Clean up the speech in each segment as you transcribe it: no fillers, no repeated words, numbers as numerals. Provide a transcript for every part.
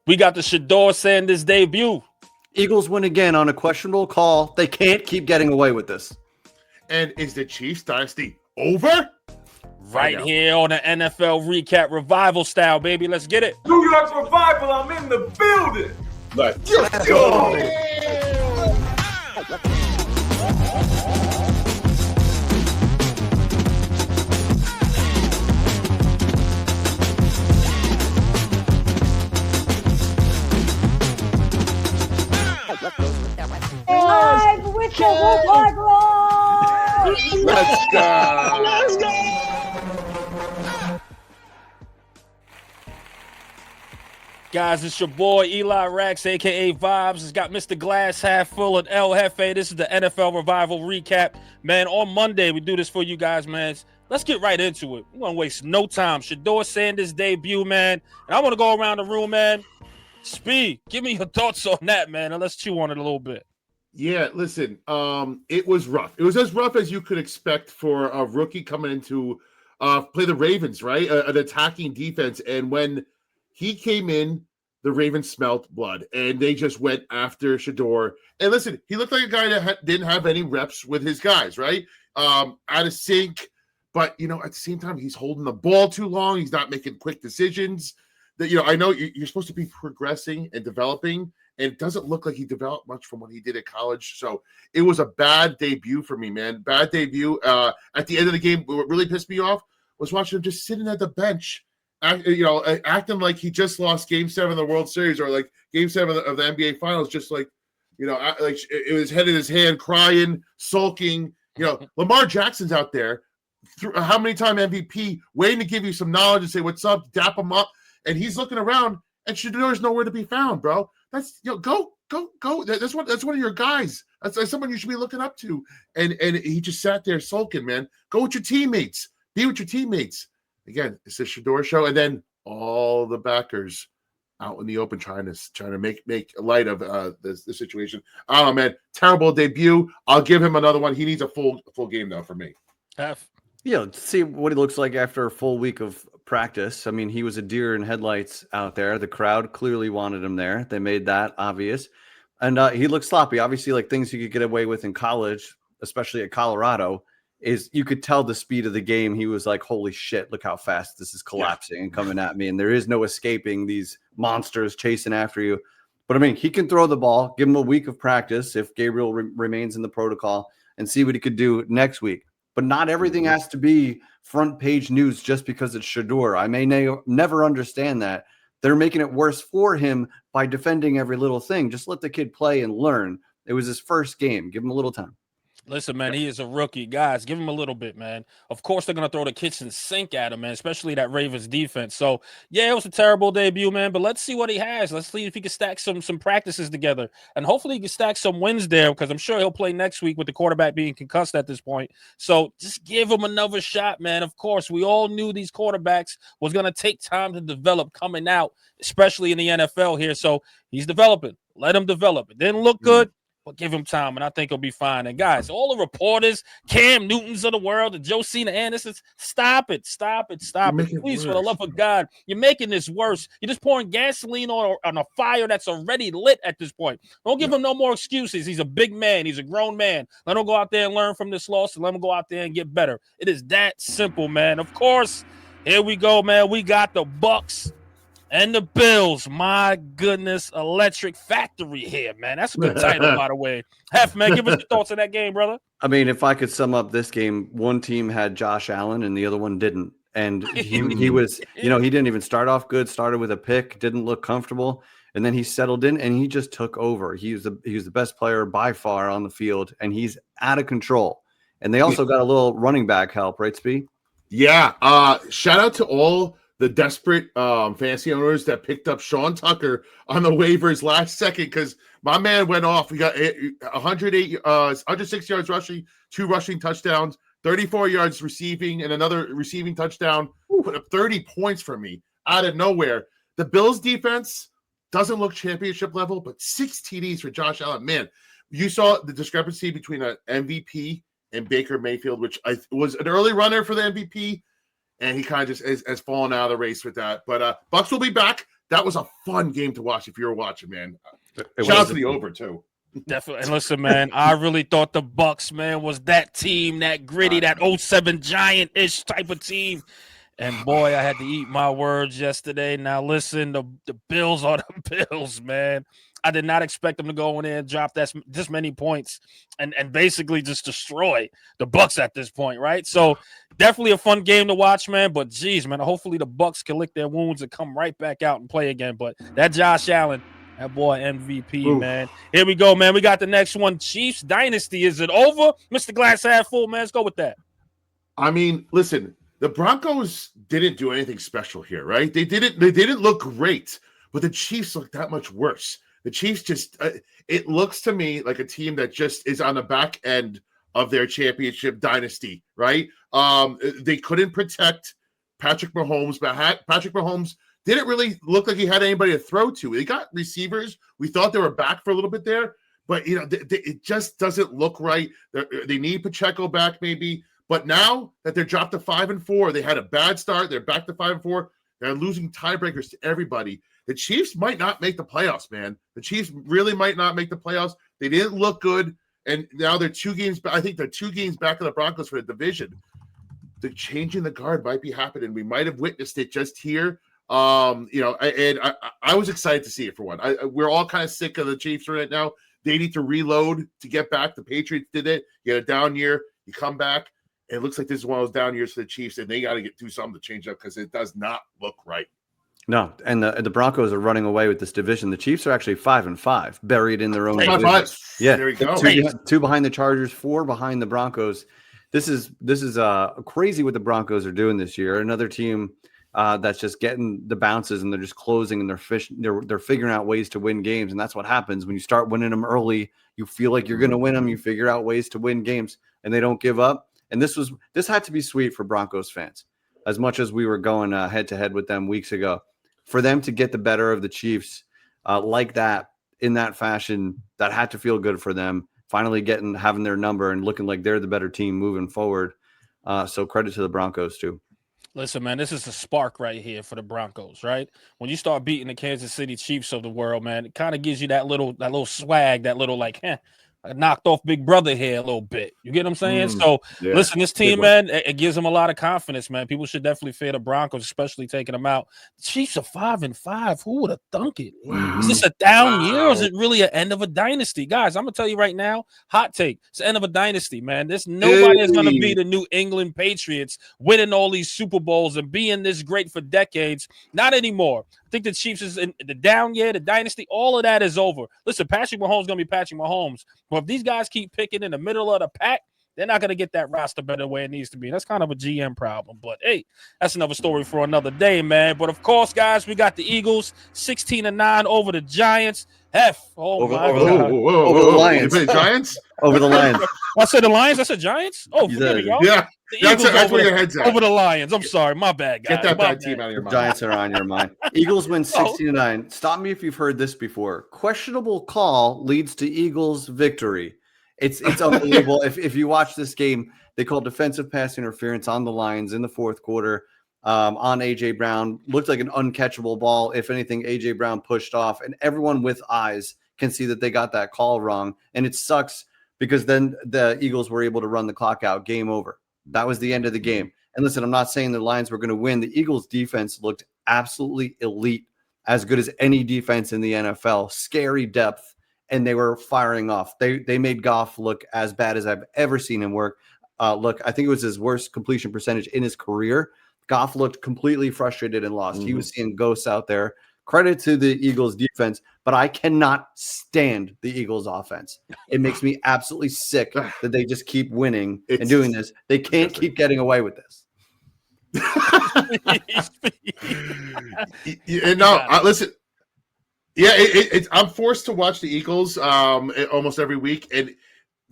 We got the Shedeur Sanders debut. Eagles win again on a questionable call. They can't keep getting away with this. And is the Chiefs dynasty over? Right here on the NFL Recap Revival style, baby. Let's get it. New York Revival, I'm in the building. Let's go. Live with the Woodlard Roar! Let's go. Let's go. Guys, it's your boy Eli Rax, a.k.a. Vibes. It's got Mr. Glass half full and El Jefe. This is the NFL Revival Recap. Man, on Monday, we do this for you guys, man. Let's get right into it. We're going to waste no time. Shedeur Sanders debut, man. And I want to go around the room, man. Speed, give me your thoughts on that, man, and let's chew on it a little bit. Yeah, listen, it was rough. It was as rough as you could expect for a rookie coming into play the Ravens, right? An attacking defense. And when he came in, the Ravens smelt blood, and they just went after Shedeur. And listen, he looked like a guy that didn't have any reps with his guys, right? Out of sync. But, at the same time, he's holding the ball too long. He's not making quick decisions. That I know you're supposed to be progressing and developing, and it doesn't look like he developed much from what he did at college. So it was a bad debut for me, man. Bad debut. At the end of the game, what really pissed me off was watching him just sitting at the bench, acting like he just lost Game 7 of the World Series or like Game 7 of the NBA Finals, just like it was head in his hand, crying, sulking. Lamar Jackson's out there, how many time MVP, waiting to give you some knowledge and say what's up, dap him up. And he's looking around, and Shedeur's nowhere to be found, bro. That's go. That's one of your guys. That's someone you should be looking up to. And he just sat there sulking, man. Go with your teammates. Be with your teammates. Again, it's the Shedeur show, and then all the backers out in the open trying to make light of the situation. I don't know, man. Terrible debut. I'll give him another one. He needs a full game though for me. See what he looks like after a full week of practice. I mean, he was a deer in headlights out there. The crowd clearly wanted him there. They made that obvious. And he looked sloppy. Obviously, like things you could get away with in college, especially at Colorado, is you could tell the speed of the game. He was like, holy shit, look how fast this is collapsing and coming at me. And there is no escaping these monsters chasing after you. But I mean, he can throw the ball. Give him a week of practice if Gabriel remains in the protocol and see what he could do next week. But not everything has to be front page news just because it's Shedeur. I may never understand that. They're making it worse for him by defending every little thing. Just let the kid play and learn. It was his first game. Give him a little time. Listen, man, he is a rookie. Guys, give him a little bit, man. Of course, they're going to throw the kitchen sink at him, man, especially that Ravens defense. So, yeah, it was a terrible debut, man, but let's see what he has. Let's see if he can stack some practices together, and hopefully he can stack some wins there because I'm sure he'll play next week with the quarterback being concussed at this point. So just give him another shot, man. Of course, we all knew these quarterbacks was going to take time to develop coming out, especially in the NFL here. So he's developing. Let him develop. It didn't look good. But give him time, and I think he'll be fine. And, guys, all the reporters, Cam Newtons of the world, the Josina Andersons, stop it. Please, for the love of God, you're making this worse. You're just pouring gasoline on a fire that's already lit at this point. Don't give him no more excuses. He's a big man. He's a grown man. Let him go out there and learn from this loss, and let him go out there and get better. It is that simple, man. Of course, here we go, man. We got the Bucks and the Bills. My goodness, electric factory here, man. That's a good title, by the way. Man, give us your thoughts on that game, brother. I mean, if I could sum up this game, one team had Josh Allen and the other one didn't. And he was, he didn't even start off good, started with a pick, didn't look comfortable. And then he settled in and he just took over. He was the best player by far on the field, and he's out of control. And they also got a little running back help, right, Speed? Yeah. Shout out to all the desperate fantasy owners that picked up Sean Tucker on the waivers last second because my man went off. We got 106 yards rushing, 2 rushing touchdowns, 34 yards receiving, and another receiving touchdown. Put up 30 points for me out of nowhere. The Bills defense doesn't look championship level, but 6 TDs for Josh Allen. Man, you saw the discrepancy between an MVP and Baker Mayfield, which was an early runner for the MVP. And he kind of just has fallen out of the race with that. But Bucks will be back. that was a fun game to watch if you were watching, man. It Shout out was. to the over too. Definitely. And listen, man, I really thought the Bucks, man, was that team, that gritty, that 07 Giant-ish type of team. And boy, I had to eat my words yesterday. Now listen, the Bills are the Bills, man. I did not expect them to go in there and drop this many points and basically just destroy the Bucks at this point, right? So definitely a fun game to watch, man. But geez, man, hopefully the Bucks can lick their wounds and come right back out and play again. But that Josh Allen, that boy MVP, Oof. man. Here we go, man. We got the next one. Chiefs Dynasty. Is it over? Mr. Glass half full, man. Let's go with that. I mean, listen, the Broncos didn't do anything special here, right? They didn't look great, but the Chiefs look that much worse. The Chiefs just it looks to me like a team that just is on the back end of their championship dynasty, right? They couldn't protect Patrick Mahomes, but Patrick Mahomes didn't really look like he had anybody to throw to. They got receivers. We thought they were back for a little bit there, but it just doesn't look right. They need Pacheco back maybe, but now that they're dropped to 5-4, they had a bad start. They're back to 5-4. They're losing tiebreakers to everybody. The Chiefs might not make the playoffs, man. The Chiefs really might not make the playoffs. They didn't look good, and now they're 2 games. I think they're 2 games back of the Broncos for the division. The changing the guard might be happening. We might have witnessed it just here. I was excited to see it for one. We're all kind of sick of the Chiefs right now. They need to reload to get back. The Patriots did it. You had a down year, you come back. It looks like this is one of those down years for the Chiefs, and they got to do something to change up because it does not look right. No, and the Broncos are running away with this division. The Chiefs are actually 5-5, buried in their own 5-5. division. Yeah, There we go. Two behind the Chargers, 4 behind the Broncos. This is crazy what the Broncos are doing this year. Another team that's just getting the bounces and they're just closing and they're figuring out ways to win games. And that's what happens when you start winning them early. You feel like you're going to win them. You figure out ways to win games, and they don't give up. And this had to be sweet for Broncos fans, as much as we were going head to head with them weeks ago. For them to get the better of the Chiefs like that in that fashion, that had to feel good for them. Finally having their number and looking like they're the better team moving forward. So credit to the Broncos too. Listen, man, this is a spark right here for the Broncos, right? When you start beating the Kansas City Chiefs of the world, man, it kind of gives you that little swag, that little I knocked off Big Brother here a little bit. You get what I'm saying? So, listen, this team, man, it gives them a lot of confidence, man. People should definitely fear the Broncos, especially taking them out. The Chiefs are 5-5. Who would have thunk it? Wow. Is this a down year or is it really an end of a dynasty? Guys, I'm going to tell you right now, hot take. It's the end of a dynasty, man. Nobody is going to be the New England Patriots winning all these Super Bowls and being this great for decades. Not anymore. I think the Chiefs is in the down year, the dynasty, all of that is over. Listen, Patrick Mahomes is going to be Patrick Mahomes. But if these guys keep picking in the middle of the pack, they're not going to get that roster better where it needs to be. That's kind of a GM problem. But, hey, that's another story for another day, man. But, of course, guys, we got the Eagles 16-9 over the Giants. Over the Lions. Giants? Over the Lions. I said the Lions. I said Giants. Oh, forgive me, y'all. Yeah, the Eagles that's where your head's at. Over the Lions. I'm sorry, my bad, guys. Get that my bad team out of your mind. Giants are on your mind. Eagles win 16-9. Stop me if you've heard this before. Questionable call leads to Eagles victory. It's unbelievable. If you watch this game, they called defensive pass interference on the Lions in the fourth quarter. On A.J. Brown. Looked like an uncatchable ball. If anything, A.J. Brown pushed off, and everyone with eyes can see that they got that call wrong. And it sucks because then the Eagles were able to run the clock out. Game over. That was the end of the game. And listen, I'm not saying the Lions were going to win. The Eagles defense looked absolutely elite, as good as any defense in the NFL. Scary depth, and they were firing off. They made Goff look as bad as I've ever seen him work. Look, I think it was his worst completion percentage in his career. Goff looked completely frustrated and lost. He was seeing ghosts out there. Credit to the Eagles defense, but I cannot stand the Eagles offense. It makes me absolutely sick that they just keep winning and doing this. They can't keep getting away with this. Listen. Yeah, I'm forced to watch the Eagles almost every week, and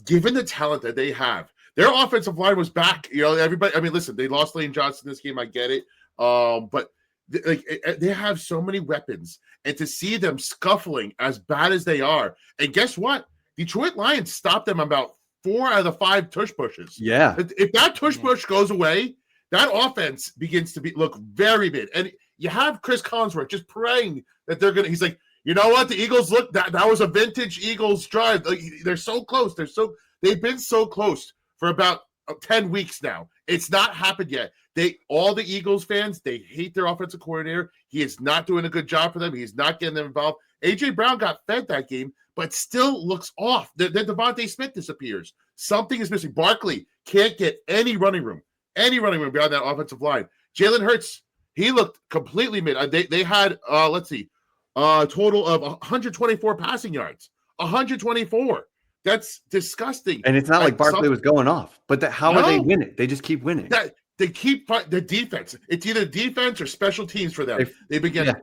given the talent that they have, their offensive line was back. Everybody. I mean, listen, they lost Lane Johnson this game. I get it, but they have so many weapons, and to see them scuffling as bad as they are, and guess what? Detroit Lions stopped them about 4 out of the 5 tush pushes. Yeah, if that tush push goes away, that offense begins to look very big. And You have Chris Collinsworth just praying that they're going to – he's like, you know what? The Eagles, look, that was a vintage Eagles drive. Like, they're so close. They've been so close for about 10 weeks now. It's not happened yet. All the Eagles fans, they hate their offensive coordinator. He is not doing a good job for them. He's not getting them involved. A.J. Brown got fed that game, but still looks off. Then Devontae Smith disappears. Something is missing. Barkley can't get any running room beyond that offensive line. Jalen Hurts, he looked completely mid. They had, a total of 124 passing yards. 124. That's disgusting. And it's not like Barkley was going off, but how are they winning? They just keep winning. They keep the defense. It's either defense or special teams for them. They begin.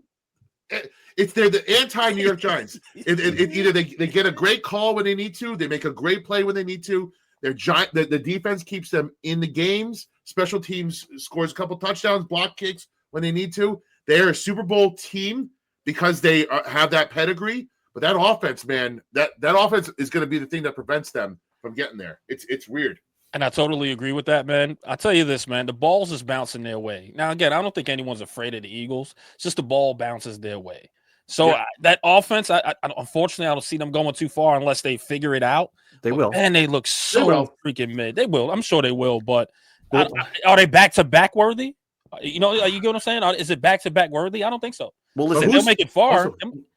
Yeah. They're the anti-New York Giants. Either they get a great call when they need to, they make a great play when they need to. The defense keeps them in the games. Special teams scores a couple touchdowns, block kicks when they need to. They're a Super Bowl team because they have that pedigree. But that offense, man, that offense is going to be the thing that prevents them from getting there. It's weird. And I totally agree with that, man. I'll tell you this, man. The balls is bouncing their way. Now, again, I don't think anyone's afraid of the Eagles. It's just the ball bounces their way. So that offense, unfortunately, I don't see them going too far unless they figure it out. They will. And they look so freaking mid. They will. I'm sure they will. But are they back-to-back worthy? You know, you get what I'm saying? Is it back-to-back worthy? I don't think so. Well, listen, they'll make it far.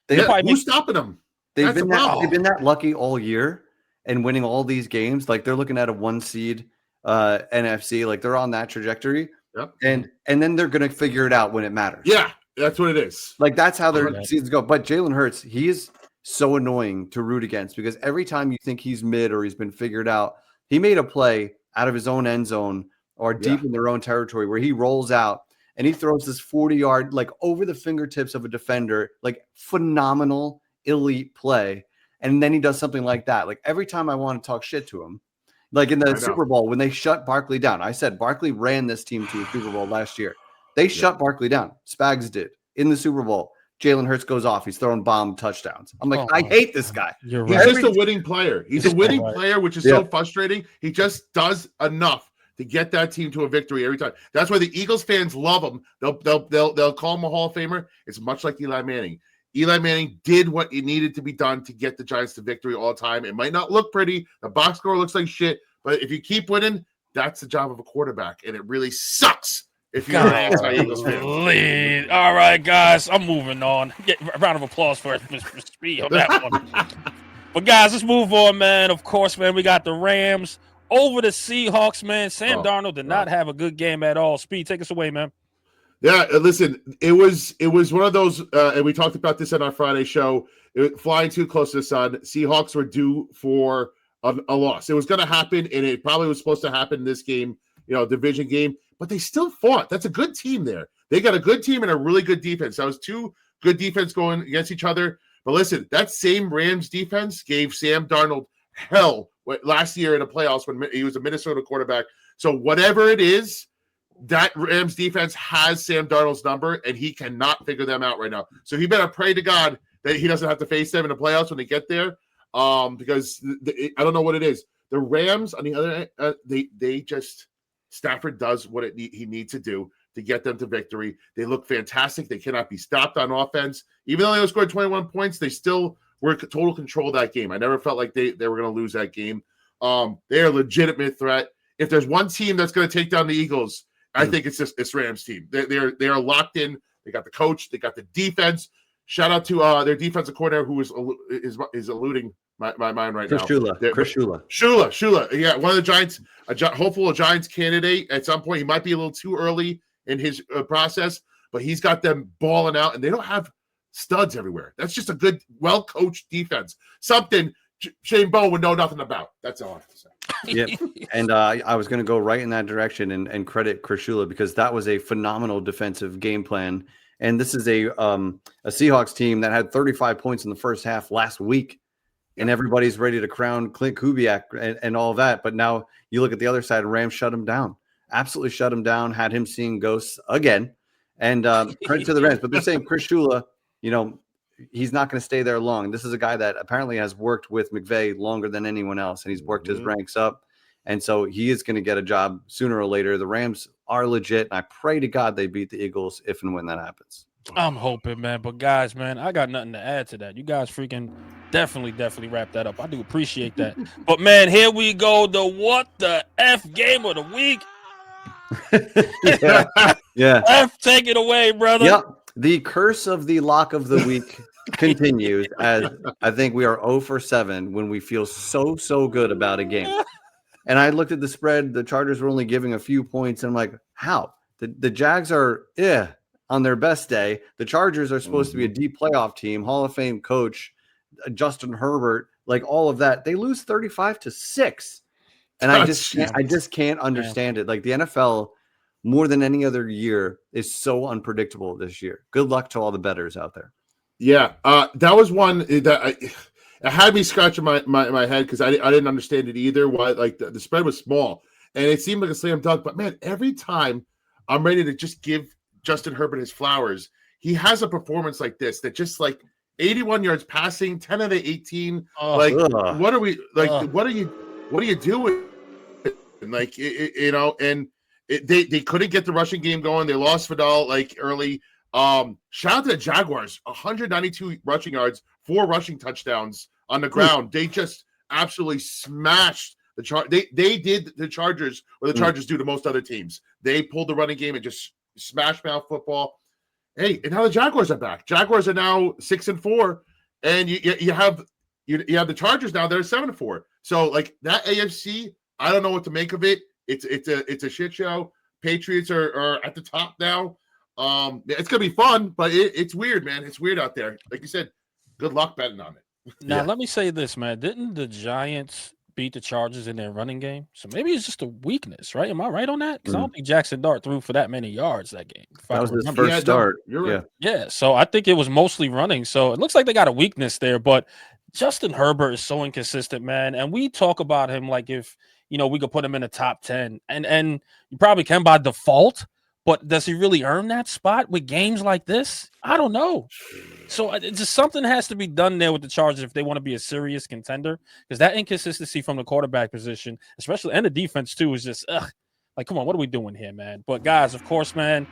Who's stopping them? They've been that lucky all year and winning all these games. Like they're looking at a 1 seed NFC. Like they're on that trajectory. Yep. And then they're going to figure it out when it matters. Yeah, that's what it is. Like that's how their seasons go. But Jalen Hurts, he is so annoying to root against because every time you think he's mid or he's been figured out, he made a play out of his own end zone or deep in their own territory where he rolls out and he throws this 40-yard, like over the fingertips of a defender, like phenomenal, elite play. And then he does something like that. Like every time I want to talk shit to him, like in the Super Bowl, when they shut Barkley down, I said Barkley ran this team to a Super Bowl last year. They shut Barkley down. Spags did in the Super Bowl. Jalen Hurts goes off. He's throwing bomb touchdowns. I'm like, I hate this guy. He's just a winning player. He's a winning player, which is so frustrating. He just does enough to get that team to a victory every time. That's why the Eagles fans love him. They'll call him a Hall of Famer. It's much like Eli Manning. Eli Manning did what it needed to be done to get the Giants to victory all the time. It might not look pretty. The box score looks like shit. But if you keep winning, that's the job of a quarterback. And it really sucks if you're an anti-Eagles fan. All right, guys, I'm moving on. Get a round of applause for Speed on that one. But, guys, let's move on, man. Of course, man, we got the Rams over the Seahawks, man. Sam Darnold did not have a good game at all. Speed, take us away, man. Yeah, listen, it was one of those, and we talked about this on our Friday show, flying too close to the sun. Seahawks were due for a loss. It was going to happen, and it probably was supposed to happen in this game, division game, but they still fought. That's a good team there. They got a good team and a really good defense. That was two good defense going against each other. But listen, that same Rams defense gave Sam Darnold hell last year in the playoffs when he was a Minnesota quarterback. So whatever it is, that Rams defense has Sam Darnold's number, and he cannot figure them out right now. So he better pray to God that he doesn't have to face them in the playoffs when they get there, because I don't know what it is. The Rams, on the other end, they just Stafford does what he needs to do to get them to victory. They look fantastic. They cannot be stopped on offense. Even though they only scored 21 points, they still were in total control of that game. I never felt like they were going to lose that game. They are a legitimate threat. If there's one team that's going to take down the Eagles, I think it's this Rams team. They are locked in. They got the coach. They got the defense. Shout out to their defensive coordinator who is eluding my mind right now. Chris Shula. Shula. Yeah, one of the Giants, hopeful Giants candidate. At some point, he might be a little too early in his process, but he's got them balling out, and they don't have studs everywhere. That's just a good, well-coached defense. Something Shane Bowen would know nothing about. That's all I have to say. Yep. And I was going to go right in that direction and credit Chris Shula because that was a phenomenal defensive game plan. And this is a Seahawks team that had 35 points in the first half last week, and everybody's ready to crown Clint Kubiak and all that. But now you look at the other side, Rams shut him down. Absolutely shut him down, had him seeing ghosts again. And credit to the Rams. But they're saying Chris Shula, he's not going to stay there long. This is a guy that apparently has worked with McVay longer than anyone else, and he's worked his ranks up. And so he is going to get a job sooner or later. The Rams are legit, and I pray to God they beat the Eagles if and when that happens. I'm hoping, man. But guys, man, I got nothing to add to that. You guys freaking definitely wrap that up. I do appreciate that. But man, here we go. The what the F game of the week. Yeah. F, take it away, brother. Yep. The curse of the lock of the week continues, as I think we are 0 for 7 when we feel so good about a game. And I looked at the spread. The Chargers were only giving a few points. And I'm like, how? The Jags are on their best day. The Chargers are supposed to be a deep playoff team, Hall of Fame coach, Justin Herbert, like all of that. They lose 35-6. And I just can't understand it. Like the NFL, more than any other year, is so unpredictable this year. Good luck to all the bettors out there. Yeah, that was one that it had me scratching my head because I didn't understand it either. Why, like the spread was small and it seemed like a slam dunk. But man, every time I'm ready to just give Justin Herbert his flowers, he has a performance like this that just like 81 yards passing, 10 of the 18. What are we like? What are you doing? Like they couldn't get the rushing game going. They lost Vidal like early. Shout out to the Jaguars, 192 rushing yards, 4 rushing touchdowns on the ground. They just absolutely smashed the They did the Chargers, or the Chargers do to most other teams. They pulled the running game and just smashed mouth football. Hey, and now the Jaguars are back. Jaguars are now 6-4, and you have the Chargers now. They're 7-4. So like that AFC, I don't know what to make of it. It's a shit show. Patriots are at the top now. It's gonna be fun, but it's weird, man. It's weird out there. Like you said, good luck betting on it. Now, let me say this, man. Didn't the Giants beat the Chargers in their running game? So maybe it's just a weakness, right? Am I right on that? Because I don't think Jackson Dart threw for that many yards that game. That was his first start. You're right. Yeah, so I think it was mostly running. So it looks like they got a weakness there, but Justin Herbert is so inconsistent, man. And we talk about him like if, we could put him in the top 10. And you probably can by default, but does he really earn that spot with games like this? I don't know. So it's just something has to be done there with the Chargers if they want to be a serious contender, because that inconsistency from the quarterback position, especially, and the defense too, is just like, come on, what are we doing here, man? But guys, of course, man,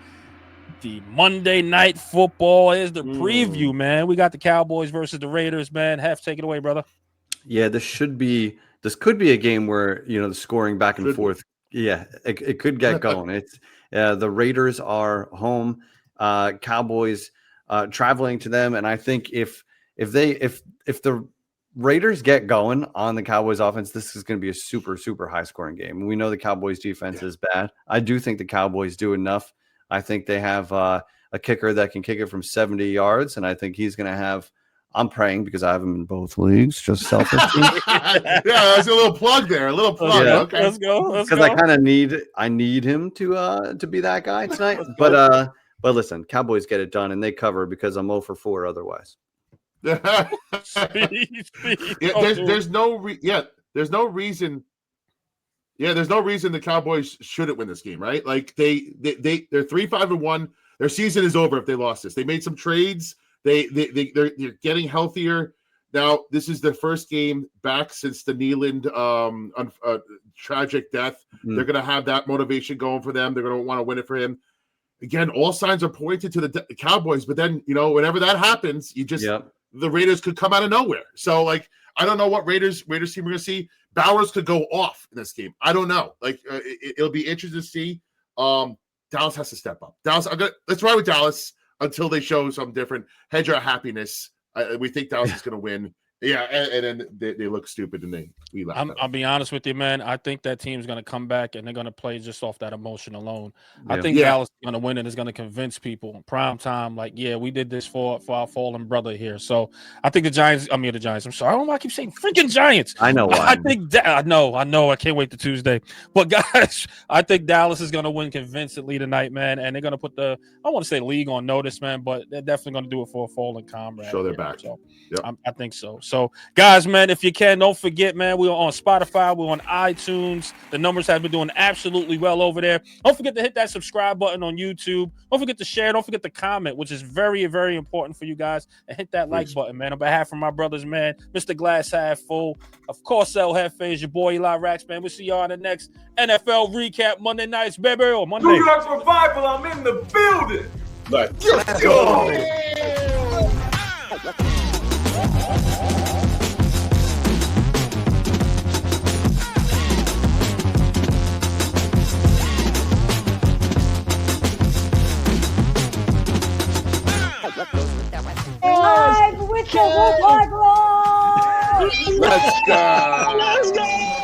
the Monday Night Football is the preview, man. We got the Cowboys versus the Raiders, man. Take it away, brother. Yeah, this could be a game where the scoring back and forth. Yeah, it could get going. It's the Raiders are home, Cowboys traveling to them, and I think if the Raiders get going on the Cowboys offense, this is going to be a super high scoring game. We know the Cowboys defense is bad. I do think the Cowboys do enough. I think they have a kicker that can kick it from 70 yards, and I think he's going to have. I'm praying because I have him in both leagues, just selfishly. Yeah, that's a little plug there. A little plug. Yeah. Okay, let's go. Because I kind of need him to be that guy tonight. But listen, Cowboys get it done and they cover because I'm 0 for 4 otherwise. There's no reason. Yeah, there's no reason the Cowboys shouldn't win this game, right? Like they're 3-5-1. Their season is over if they lost this. They made some trades. They're getting healthier now. This is their first game back since the Nealand tragic death. They're going to have that motivation going for them. They're going to want to win it for him. Again, all signs are pointed to the Cowboys, but then whenever that happens, the Raiders could come out of nowhere. So like I don't know what Raiders team we're going to see. Bowers could go off in this game. I don't know. Like it'll be interesting to see. Dallas has to step up. Let's ride with Dallas until they show something different. Hedge our happiness. We think Dallas is going to win. Yeah, and then they look stupid and we laugh. I'll be honest with you, man. I think that team's going to come back and they're going to play just off that emotion alone. Yeah. I think Dallas is going to win and is going to convince people in prime time, like, yeah, we did this for our fallen brother here. So I think the Giants. I'm sorry. I don't know why I keep saying freaking Giants. I know why. I know. I can't wait to Tuesday. But guys, I think Dallas is going to win convincingly tonight, man. And they're going to put I want to say league on notice, man, but they're definitely going to do it for a fallen comrade. Show their back. So I think so. So, guys, man, if you can, don't forget, man, we're on Spotify, we're on iTunes. The numbers have been doing absolutely well over there. Don't forget to hit that subscribe button on YouTube. Don't forget to share. Don't forget to comment, which is very, very important for you guys. And hit that like button, man. On behalf of my brothers, man, Mr. Glass Half Full, of course, El Jefe is your boy, LARams, man. We'll see y'all on the next NFL recap Monday nights, baby, or Monday. New York Revival, I'm in the building. Let's go. Live with the Buffalobills. Let's go. Let's go.